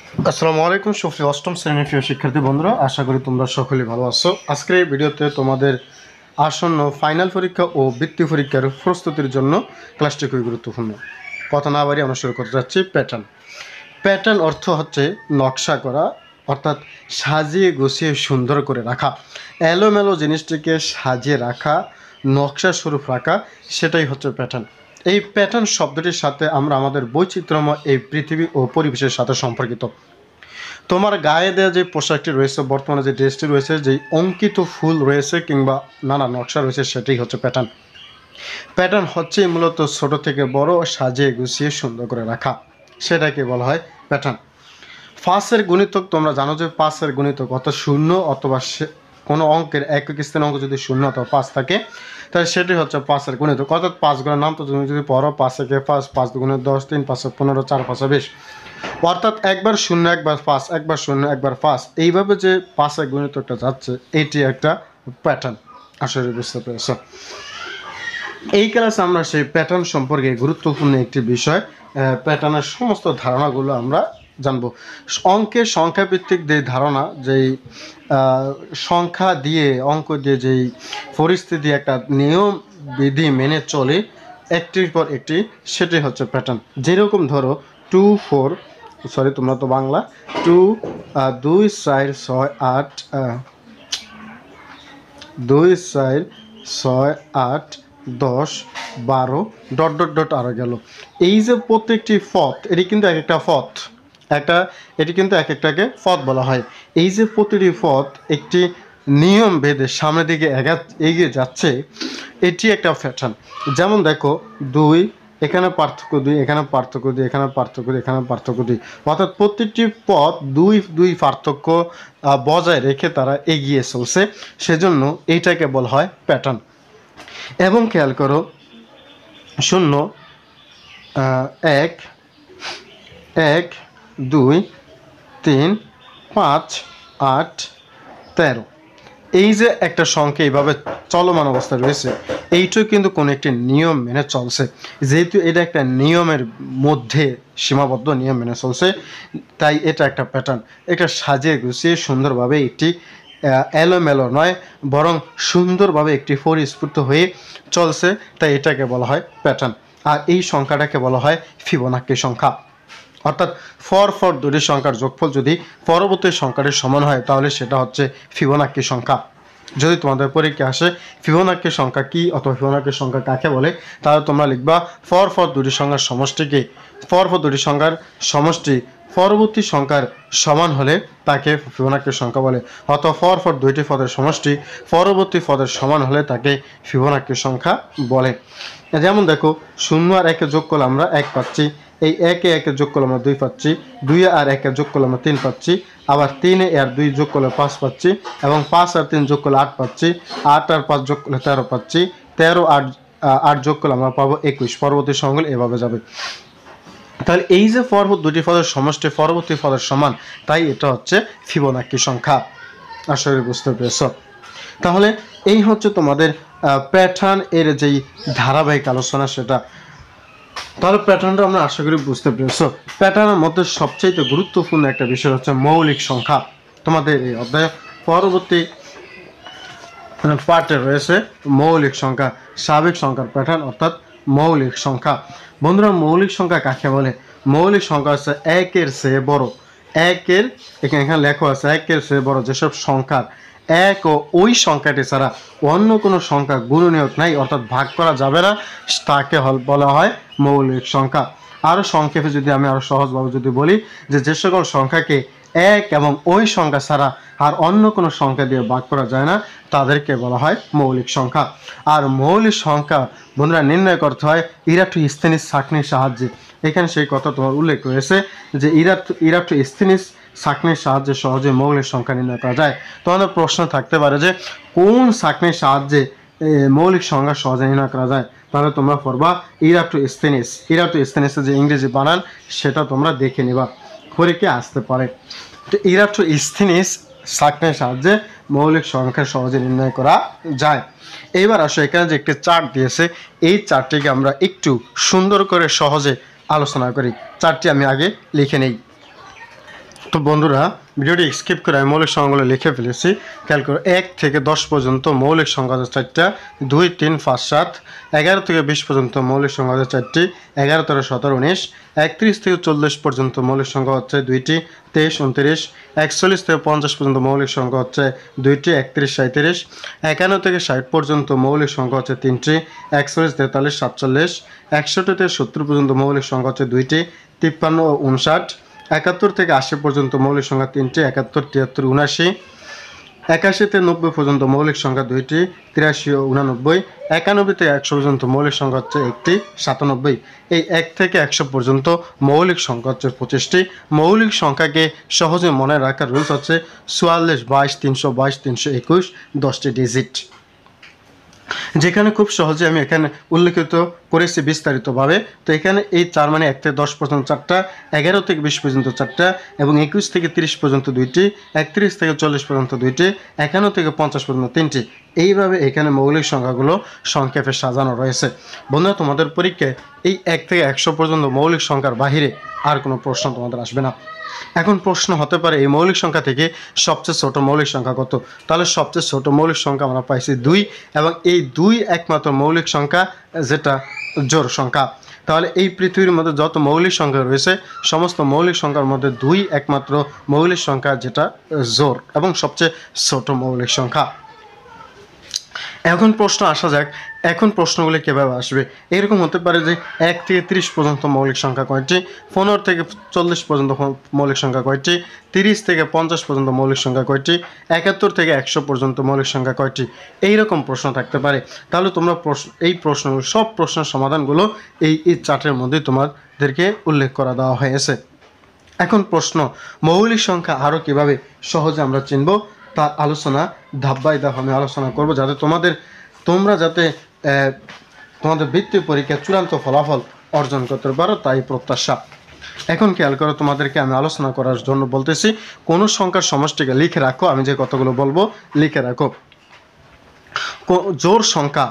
আসসালামু আলাইকুম সুপ্রিয় অষ্টম শ্রেণীর প্রিয় শিক্ষার্থী বন্ধুরা, আশা করি তোমরা সকলেই ভালো আছো। আজকের এই ভিডিওতে তোমাদের আসন্ন ফাইনাল পরীক্ষা ও বৃত্তি পরীক্ষার প্রস্তুতির জন্য ক্লাসটি খুবই গুরুত্বপূর্ণ। কথা না বাড়িয়ে আমরা শুরু করতে যাচ্ছি। প্যাটার্ন অর্থ হচ্ছে নকশা করা, অর্থাৎ সাজিয়ে গুছিয়ে সুন্দর করে রাখা, এলোমেলো জিনিসটিকে সাজিয়ে রাখা, নকশা স্বরূপ রাখা, সেটাই হচ্ছে প্যাটার্ন। এই প্যাটার্ন শব্দটির সাথে আমরা আমাদের বৈচিত্র্যময় এই পৃথিবী ও পরিবেশের সাথে সম্পর্কিত। তোমার গায়ে দেওয়া যে পোশাকটি রয়েছে, বর্তমানে যে ড্রেসটি রয়েছে, যেই অঙ্কিত ফুল রয়েছে কিংবা নানা নকশা রয়েছে, সেটাই হচ্ছে প্যাটার্ন হচ্ছে মূলত ছোট থেকে বড় সাজিয়ে গুছিয়ে সুন্দর করে রাখা, সেটাকে বলা হয় প্যাটার্ন। পাঁচের গুণিতক তোমরা জানো যে পাঁচের গুণিতক অর্থাৎ শূন্য অথবা কোনো অঙ্কের একক স্থানের অঙ্ক যদি শূন্য অথবা 5 থাকে তাহলে সেটি হচ্ছে পাঁচের গুণিতক। অর্থাৎ 5 গুণের নাম তো তুমি যদি পড়ো, 5 একে 5, 5 দুগুণে 10, 3 5 15, 4 5 20, অর্থাৎ একবার শূন্য একবার 5, একবার শূন্য একবার 5, এইভাবে যে 5-এর গুণিতকটা যাচ্ছে এটি একটা প্যাটার্ন। আসলে বুঝতে পেরেছ? এই ক্লাসে আমরা সেই প্যাটার্ন সম্পর্কে গুরুত্বপূর্ণ একটি বিষয়, প্যাটার্নের সমস্ত ধারণাগুলো আমরা জানব। অঙ্কের সংখ্যাভিত্তিক যে ধারণা, যেই সংখ্যা দিয়ে অঙ্ক দিয়ে যেই পরিস্থিতি একটা নিয়ম বিধি মেনে চলে একটির পর একটি, সেটি হচ্ছে প্যাটার্ন। যেরকম ধরো 2 4, সরি তোমরা তো বাংলা, 2 2 4 6 8, 2 4 6 8 10 12 ডট ডট ডট আরও গেল। এই যে প্রত্যেকটি পথ, এটি কিন্তু এক একটা পথ, এটি কিন্তু এক একটাকে পথ বলা হয়। এই যে প্রতিটি পথ একটি নিয়ম ভেদে সামনের দিকে এগিয়ে যাচ্ছে, এটি একটা প্যাটার্ন। যেমন দেখো 2, এখানে পার্থক্য 2, এখানে পার্থক্য 2, এখানে পার্থক্য 2, এখানে পার্থক্য 2, অর্থাৎ প্রত্যেকটি পথ দুই পার্থক্য বজায় রেখে তারা এগিয়ে চলছে, সেজন্য এইটাকে বলা হয় প্যাটার্ন। এবং খেয়াল করো 0 1 1 2 3 5 8 13, এই যে একটা সংখ্যা এইভাবে চলমান অবস্থায় রয়েছে, এইটাও কিন্তু কোনো একটি নিয়ম মেনে চলছে। যেহেতু এটা একটা নিয়মের মধ্যে সীমাবদ্ধ নিয়ম মেনে চলছে, তাই এটা একটা প্যাটার্ন। এটা সাজিয়ে গুছিয়ে সুন্দরভাবে একটি এলোমেলো নয়, বরং সুন্দরভাবে একটি পরিস্ফুট হয়ে চলছে, তাই এটাকে বলা হয় প্যাটার্ন। আর এই সংখ্যাটাকে বলা হয় ফিবোনাক্কি সংখ্যা। অর্থাৎ ফর দুটি সংখ্যার যোগফল যদি পরবর্তী সংখ্যাটির সমান হয় তাহলে সেটা হচ্ছে ফিবোনাক্কি সংখ্যা। যদি তোমাদের পরীক্ষা আসে ফিবোনাক্কি সংখ্যা কি অথবা ফিবোনাক্কি সংখ্যা কাকে বলে, তাহলে তোমরা লিখবা ফর দুটি সংখ্যার সমষ্টিকে, ফর দুটি সংখ্যার সমষ্টি পরবর্তী সংখ্যার সমান হলে তাকে ফিবোনাক্কি সংখ্যা বলে, অথবা ফর দুইটি পদের সমষ্টি পরবর্তী পদের সমান হলে তাকে ফিবোনাক্কি সংখ্যা বলে। যেমন দেখো 0 আর 1 যোগ করলে আমরা 1 পাচ্ছি, এই 1 এ 1 যোগ করলে আমরা 2 পাচ্ছি, 2 আর 1 যোগ করলে আমরা 3 পাচ্ছি, আবার 3 আর 2 যোগ করলে 5 পাচ্ছি, এবং 5 আর 3 যোগ করলে 8 পাচ্ছি, 8 আর 5 যোগ করলে 13 পাচ্ছি, 13 8 যোগ করলে আমরা পাবো 21। পরবর্তী সংখ্যা এভাবে যাবে। তাহলে এই যে দুটি পদের সমষ্টি পরবর্তী পদের সমান, তাই এটা হচ্ছে ফিবোনাক্কি সংখ্যা। আসলে বুঝতে পেরেছ? তাহলে এই হচ্ছে তোমাদের প্যাটার্ন এর যেই ধারাবাহিক আলোচনা, সেটা। তাহলে প্যাটার্নটা আমরা আশা করি বুঝতে পেরেছ। প্যাটার্নের মধ্যে সবচেয়ে গুরুত্বপূর্ণ একটা বিষয় হচ্ছে মৌলিক সংখ্যা। তোমাদের এই অধ্যায়ে পরবর্তী পার্টে রয়েছে মৌলিক সংখ্যা, স্বাভাবিক সংখ্যার প্যাটার্ন অর্থাৎ মৌলিক সংখ্যা। বন্ধুরা, মৌলিক সংখ্যা কাকে বলে? মৌলিক সংখ্যা হচ্ছে 1-এর চেয়ে বড়, এখানে লেখা আছে 1-এর চেয়ে বড় যেসব সংখ্যার 1 ও ওই সংখ্যাটি ছাড়া অন্য কোনো সংখ্যা গুণনীয়ক নাই, অর্থাৎ ভাগ করা যাবে না, তাকে বলা হয় মৌলিক সংখ্যা। আরও সংক্ষেপে যদি আমি আরও সহজভাবে যদি বলি, যে সকল সংখ্যাকে 1 এবং ওই সংখ্যা ছাড়া আর অন্য কোনো সংখ্যা দিয়ে ভাগ করা যায় না, তাদেরকে বলা হয় মৌলিক সংখ্যা। আর মৌলিক সংখ্যা বন্ধুরা নির্ণয় করতে হয় ইরাটোস্থেনিস ছাঁকনির সাহায্যে। এখানে সেই কথা তোমার উল্লেখ রয়েছে যে ইরাটোস্থেনিস ছাঁকনির সাহায্যে সহজে মৌলিক সংখ্যা নির্ণয় করা যায়। তোমাদের প্রশ্ন থাকতে পারে যে কোন ছাঁকনির সাহায্যে মৌলিক সংখ্যা সহজে নির্ণয় করা যায়, তাহলে তোমরা পড়বা ইরাটোস্থেনিসের যে ইংরেজি বানান সেটা তোমরা দেখে নিবা, পরীক্ষায় আসতে পারে। তো ইরাটোস্থেনিস ছাঁকনির সাহায্যে মৌলিক সংখ্যা সহজে নির্ণয় করা যায়। এইবার আসো, এখানে যে একটি চার্ট দিয়েছে, এই চার্টটিকে আমরা একটু সুন্দর করে সহজে আলোচনা করি। চার্টটি আমি আগে লিখে নেই। তো বন্ধুরা, ভিডিওটি স্কিপ করে আমি মৌলিক সংখ্যাগুলো লিখে ফেলেছি। খেয়াল করো, 1 থেকে 10 পর্যন্ত মৌলিক সংখ্যা হচ্ছে 4টা, 2, 3, 5, 7। 11 থেকে 20 পর্যন্ত মৌলিক সংখ্যা হচ্ছে 4টি, 11, 13, 17, 19। 31 থেকে 40 পর্যন্ত মৌলিক সংখ্যা হচ্ছে 2টি, 23, 29। 41 থেকে 50 পর্যন্ত মৌলিক সংখ্যা হচ্ছে 2টি, 31, 37। 51 থেকে 60 পর্যন্ত মৌলিক সংখ্যা হচ্ছে 3টি, 41, 43, 47। 61 থেকে 70 পর্যন্ত মৌলিক সংখ্যা হচ্ছে 2টি, 53 ও 59। 71 থেকে 80 পর্যন্ত মৌলিক সংখ্যা 3টি, 71, 73, 79। 81 থেকে 90 পর্যন্ত মৌলিক সংখ্যা 2টি, 83 ও 89। 91 থেকে 100 পর্যন্ত মৌলিক সংখ্যা হচ্ছে 1টি, 97। এই 1 থেকে 100 পর্যন্ত মৌলিক সংখ্যা হচ্ছে 25টি। মৌলিক সংখ্যাকে সহজে মনে রাখার রুলস হচ্ছে 44, 22, 322, 321, 10টি ডিজিট, যেখানে খুব সহজে আমি এখানে উল্লেখিত করেছি বিস্তারিতভাবে। তো এখানে এই 4 মানে 1 থেকে 10 পর্যন্ত 4টা, 11 থেকে 20 পর্যন্ত 4টা, এবং 21 থেকে 30 পর্যন্ত 2টি, 31 থেকে 40 পর্যন্ত 2টি, 51 থেকে 50 পর্যন্ত 3টি। এইভাবে এখানে মৌলিক সংখ্যাগুলো সংক্ষেপে সাজানো রয়েছে। বন্ধুরা, তোমাদের পরীক্ষায় এই 1 থেকে 100 পর্যন্ত মৌলিক সংখ্যার বাহিরে আর কোনো প্রশ্ন তোমাদের আসবে না। এখন প্রশ্ন হতে পারে, এই মৌলিক সংখ্যা থেকে সবচেয়ে ছোট মৌলিক সংখ্যা কত? তাহলে সবচেয়ে ছোট মৌলিক সংখ্যা আমরা পাইছি 2, এবং এই 2 একমাত্র মৌলিক সংখ্যা যেটা জোড় সংখ্যা। তাহলে এই পৃথিবীর মধ্যে যত মৌলিক সংখ্যা রয়েছে সমস্ত মৌলিক সংখ্যার মধ্যে 2 একমাত্র মৌলিক সংখ্যা যেটা জোড় এবং সবচেয়ে ছোট মৌলিক সংখ্যা। এখন প্রশ্ন আসা যাক, এখন প্রশ্নগুলি কীভাবে আসবে। এরকম হতে পারে যে 1 থেকে 30 পর্যন্ত মৌলিক সংখ্যা কয়টি, 15 থেকে 40 পর্যন্ত মৌলিক সংখ্যা কয়টি, 30 থেকে 50 পর্যন্ত মৌলিক সংখ্যা কয়টি, 71 থেকে 100 পর্যন্ত মৌলিক সংখ্যা কয়টি, এইরকম প্রশ্ন থাকতে পারে। তাহলে তোমরা এই প্রশ্নগুলো, সব প্রশ্নের সমাধানগুলো এই চার্টের মধ্যে তোমাদেরকে উল্লেখ করা দেওয়া হয়েছে। এখন প্রশ্ন, মৌলিক সংখ্যা আরও কীভাবে সহজে আমরা চিনব তার আলোচনা ধাপ বাই ধাপ আমি আলোচনা করব, যাতে তোমরা যাতে তোমাদের বৃত্তি পরীক্ষার চূড়ান্ত ফলাফল অর্জন করতে পারো, তাই প্রত্যাশা। এখন খেয়াল করো, তোমাদেরকে আমি আলোচনা করার জন্য বলতেছি, কোনো সংখ্যার সমষ্টিকে লিখে রাখো। আমি যে কথাগুলো বলবো লিখে রাখো। জোড় সংখ্যা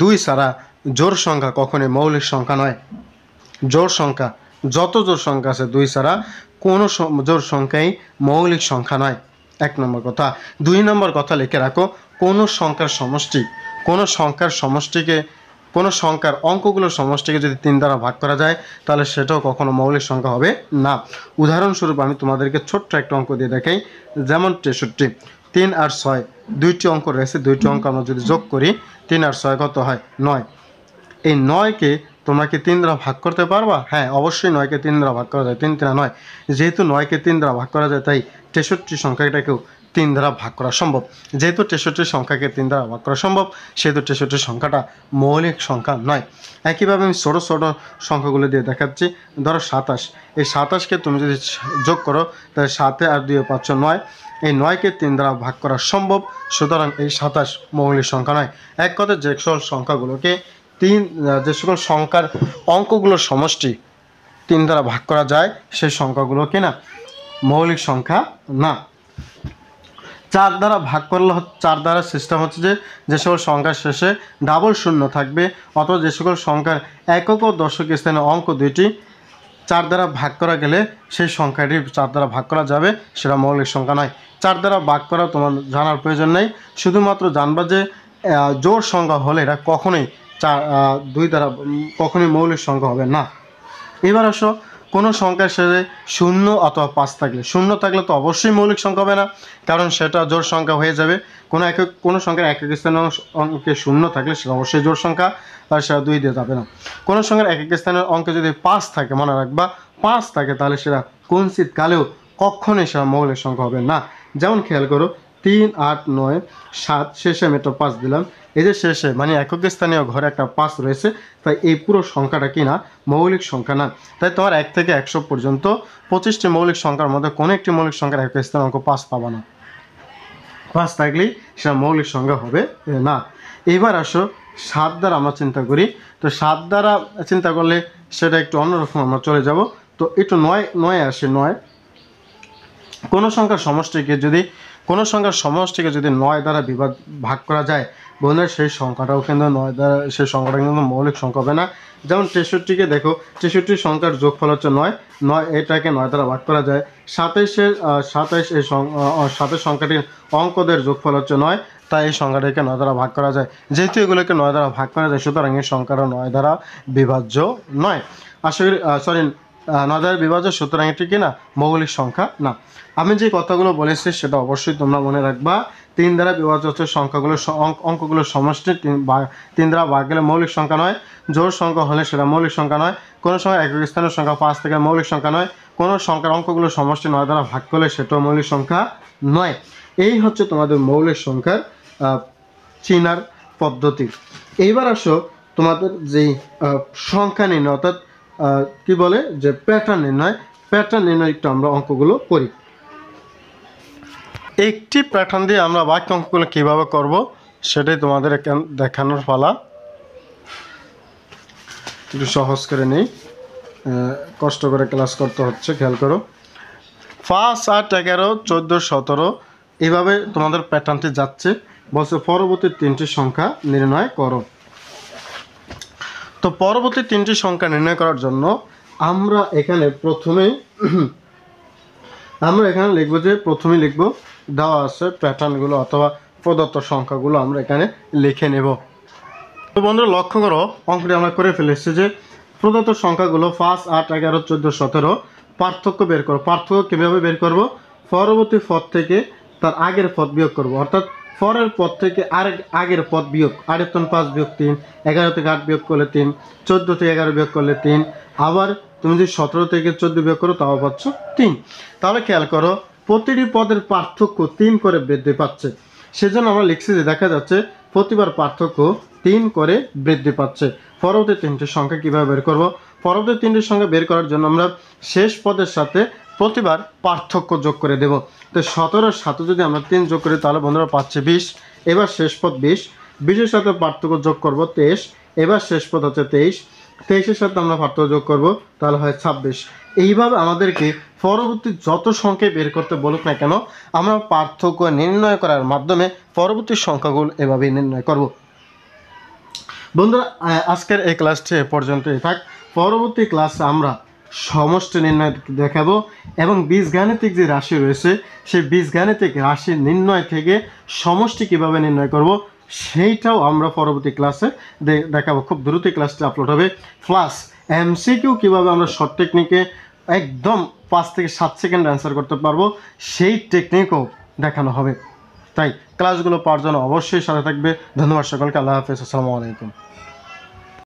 2 ছাড়া জোড় সংখ্যা কখনোই মৌলিক সংখ্যা নয়। জোড় সংখ্যা, যত জোড় সংখ্যা আছে 2 ছাড়া কোনো জোড় সংখ্যাই মৌলিক সংখ্যা নয়, 1 নম্বর কথা। 2 নম্বর কথা লিখে রাখো, কোনো সংখ্যার অঙ্কগুলোর সমষ্টিকে যদি 3 দ্বারা ভাগ করা যায় তাহলে সেটাও কখনো মৌলিক সংখ্যা হবে না। উদাহরণস্বরূপ আমি তোমাদেরকে ছোট্ট একটা অঙ্ক দিয়ে দেখাই, যেমন 63, 3 আর 6, 2টি অঙ্ক রয়েছে। 2টি অঙ্ক আমরা যদি যোগ করি, 3 আর 6 কত হয়? 9। এই 9কে তোমরা কি 3 দ্বারা ভাগ করতে পারবা? হ্যাঁ, অবশ্যই 9কে 3 দ্বারা ভাগ করা যায়। 3 3 9। যেহেতু 9কে 3 দ্বারা ভাগ করা যায়, তাই 63 সংখ্যাটাকেও 3 দ্বারা ভাগ করা সম্ভব। যেহেতু 63 সংখ্যাকে 3 দ্বারা ভাগ করা সম্ভব, সেহেতু 63 সংখ্যাটা মৌলিক সংখ্যা নয়। একইভাবে আমি ছোটো ছোটো সংখ্যাগুলো দিয়ে দেখাচ্ছি। ধরো 27, এই 27কে তুমি যদি যোগ করো তাহলে 7 আর 2 পাচ্ছ 9। এই 9কে 3 দ্বারা ভাগ করা সম্ভব, সুতরাং এই 27 মৌলিক সংখ্যা নয়। এক কথায় যে সকল সংখ্যার অঙ্কগুলোর সমষ্টি 3 দ্বারা ভাগ করা যায় সেই সংখ্যাগুলো কিনা মৌলিক সংখ্যা না। 4 দ্বারা ভাগ করলে 4 দ্বারা সিস্টেম হচ্ছে যে সকল সংখ্যার শেষে ডাবল শূন্য থাকবে, অথবা যে সকল সংখ্যার একক ও দশক স্থানে অঙ্ক 2টি 4 দ্বারা ভাগ করা গেলে সেই সংখ্যাটি 4 দ্বারা ভাগ করা যাবে, সেটা মৌলিক সংখ্যা নয়। 4 দ্বারা ভাগ করা তোমার জানার প্রয়োজন নেই, শুধুমাত্র জানবা যে জোড় সংখ্যা হলে এটা কখনোই 2 দ্বারা কখনোই মৌলিক সংখ্যা হবে না। এবার আসো, কোনো সংখ্যার শেষে 0 অথবা 5 থাকলে, 0 থাকলে তো অবশ্যই মৌলিক সংখ্যা হবে না, কারণ সেটা জোড় সংখ্যা হয়ে যাবে। কোনো সংখ্যার একক স্থানের অঙ্কে 0 থাকলে সেটা অবশ্যই জোড় সংখ্যা, আর সেটা 2 দিয়ে যাবে না। কোনো সংখ্যার একক স্থানের অঙ্কে যদি 5 থাকে, মনে রাখবা 5 থাকে, তাহলে সেটা কোনচিত কালেও কখনোই সেটা মৌলিক সংখ্যা হবে না। যেমন খেয়াল করো, 3 8 9 7, শেষে আমি একটা 5 দিলাম। এই যে শেষে মানে একক স্থানীয় ঘরে একটা 5 রয়েছে, তাই এই পুরো সংখ্যাটা কি না মৌলিক সংখ্যা না। তাই তোমার 1 থেকে 100 পর্যন্ত 25টি মৌলিক সংখ্যার মধ্যে কোনো একটি মৌলিক সংখ্যার একক স্থানীয় অঙ্ক 5 পাবা না। 5 থাকলেই সেটা মৌলিক সংখ্যা হবে না। এবার আসো 7 দ্বারা আমরা চিন্তা করি। তো 7 দ্বারা চিন্তা করলে সেটা একটু অন্যরকম, আমরা চলে যাব। তো একটু 9 আসে। 9 কোনো সংখ্যার সমষ্টিকে যদি কোনো সংখ্যার সমষ্টিকে যদি 9 দ্বারা ভাগ করা যায় বন্ধুরা, সেই সংখ্যাটাও কিন্তু 9 দ্বারা, সেই সংখ্যাটা কিন্তু মৌলিক সংখ্যা হবে না। যেমন 63কে দেখো, 63 সংখ্যার যোগফল হচ্ছে 9, এটাকে 9 দ্বারা ভাগ করা যায়। 27 এই 27 সংখ্যাটির অঙ্কদের যোগফল হচ্ছে 9, তাই এই সংখ্যাটিকে 9 দ্বারা ভাগ করা যায়। যেহেতু এগুলোকে 9 দ্বারা ভাগ করা যায়, সুতরাং এই সংখ্যাটা 9 দ্বারা বিভাজ্য নয়। আশা করি 9 দ্বারা বিভাজ্য, সুতরাং এটি কি না, মৌলিক সংখ্যা না। আমি যে কথাগুলো বলেছি সেটা অবশ্যই তোমরা মনে রাখবা। 3 দ্বারা বিভাজ্য হচ্ছে সংখ্যাগুলো, অঙ্কগুলোর সমষ্টি। 3 দ্বারা ভাগ গেলে মৌলিক সংখ্যা নয়। জোড় সংখ্যা হলে সেটা মৌলিক সংখ্যা নয়। কোনো সংখ্যা একক স্থানের সংখ্যা 5 থেকে মৌলিক সংখ্যা নয়। কোনো সংখ্যার অঙ্কগুলোর সমষ্টি 9 দ্বারা ভাগ করলে সেটাও মৌলিক সংখ্যা নয়। এই হচ্ছে তোমাদের মৌলিক সংখ্যার চিনার পদ্ধতি। এইবার আসো তোমাদের যেই সংখ্যা নির্ণয়, অর্থাৎ কি বলে যে প্যাটার্ন নির্ণয় একটু আমরা অঙ্কগুলো করি। একটি প্যাটার্ন দিয়ে আমরা বাকি অঙ্কগুলো কীভাবে করব সেটাই তোমাদের দেখানোর পালা। একটু সহজ করে নেই, কষ্ট করে ক্লাস করতে হচ্ছে, খেয়াল করো। 5, 8, 11, 14, 17 এইভাবে তোমাদের প্যাটার্নটি যাচ্ছে। বলছে পরবর্তী 3টি সংখ্যা নির্ণয় করো। তো পরবর্তী 3টি সংখ্যা নির্ণয় করার জন্য আমরা এখানে প্রথমেই লিখব দেওয়া আছে প্যাটার্নগুলো অথবা প্রদত্ত সংখ্যাগুলো আমরা এখানে লিখে নেব। তো বন্ধুরা লক্ষ্য করো, অঙ্কটি আমরা করে ফেলেছি যে প্রদত্ত সংখ্যাগুলো 5, 8, 11, 14, 17 পার্থক্য বের করো। পার্থক্য কীভাবে বের করব? পরবর্তী পদ থেকে তার আগের পদ বিয়োগ করব, অর্থাৎ পরের পদ থেকে আগের পদ বিয়োগ। 8 থেকে 5 বিয়োগ 3, 11 থেকে 8 বিয়োগ করলে 3, 14 থেকে 11 বিয়োগ করলে 3, আবার তুমি যদি 17 থেকে 14 বিয়োগ করো তাও পাচ্ছ 3। তাহলে খেয়াল করো, প্রতিটি পদের পার্থক্য 3 করে বৃদ্ধি পাচ্ছে। সেজন্য আমরা লিখছি যে দেখা যাচ্ছে প্রতিবার পার্থক্য 3 করে বৃদ্ধি পাচ্ছে। পরবর্তী 3টি সংখ্যা কীভাবে বের করব? পরবর্তী 3টি সংখ্যা বের করার জন্য আমরা শেষ পদের সাথে প্রতিবার পার্থক্য যোগ করে দেব। তো 17-এর সাথে যদি আমরা 3 যোগ করি তাহলে বন্ধুরা পাচ্ছে 20। এবার শেষ পদ 20, 20-এর সাথে পার্থক্য যোগ করব 23, এবার শেষ পদ হচ্ছে 23, 23-এর সাথে আমরা পার্থক্য যোগ করব তাহলে হয় 26। এইভাবে আমাদেরকে পরবর্তী যত সংখ্যায় বের করতে বলুক না কেন, আমরা পার্থক্য নির্ণয় করার মাধ্যমে পরবর্তী সংখ্যাগুলো এভাবেই নির্ণয় করব। বন্ধুরা আজকের এই ক্লাসটি এ পর্যন্তই থাক। পরবর্তী ক্লাসে আমরা সমষ্টি নির্ণয় দেখাবো এবং বীজগাণিতিক যে রাশি রয়েছে সেই বীজগাণিতিক রাশি নির্ণয় থেকে সমষ্টি কিভাবে নির্ণয় করব সেইটাও আমরা পরবর্তী ক্লাসে দেখাবো। খুব দ্রুতই ক্লাসটি আপলোড হবে। প্লাস এমসিকিউ কীভাবে আমরা শর্ট টেকনিকে একদম 5 থেকে 7 সেকেন্ড অ্যান্সার করতে পারবো সেই টেকনিকও দেখানো হবে। তাই ক্লাসগুলো পাওয়ার জন্য অবশ্যই সাথে থাকবে। ধন্যবাদ সকলকে। আল্লাহ হাফেজ। আসসালামু আলাইকুম।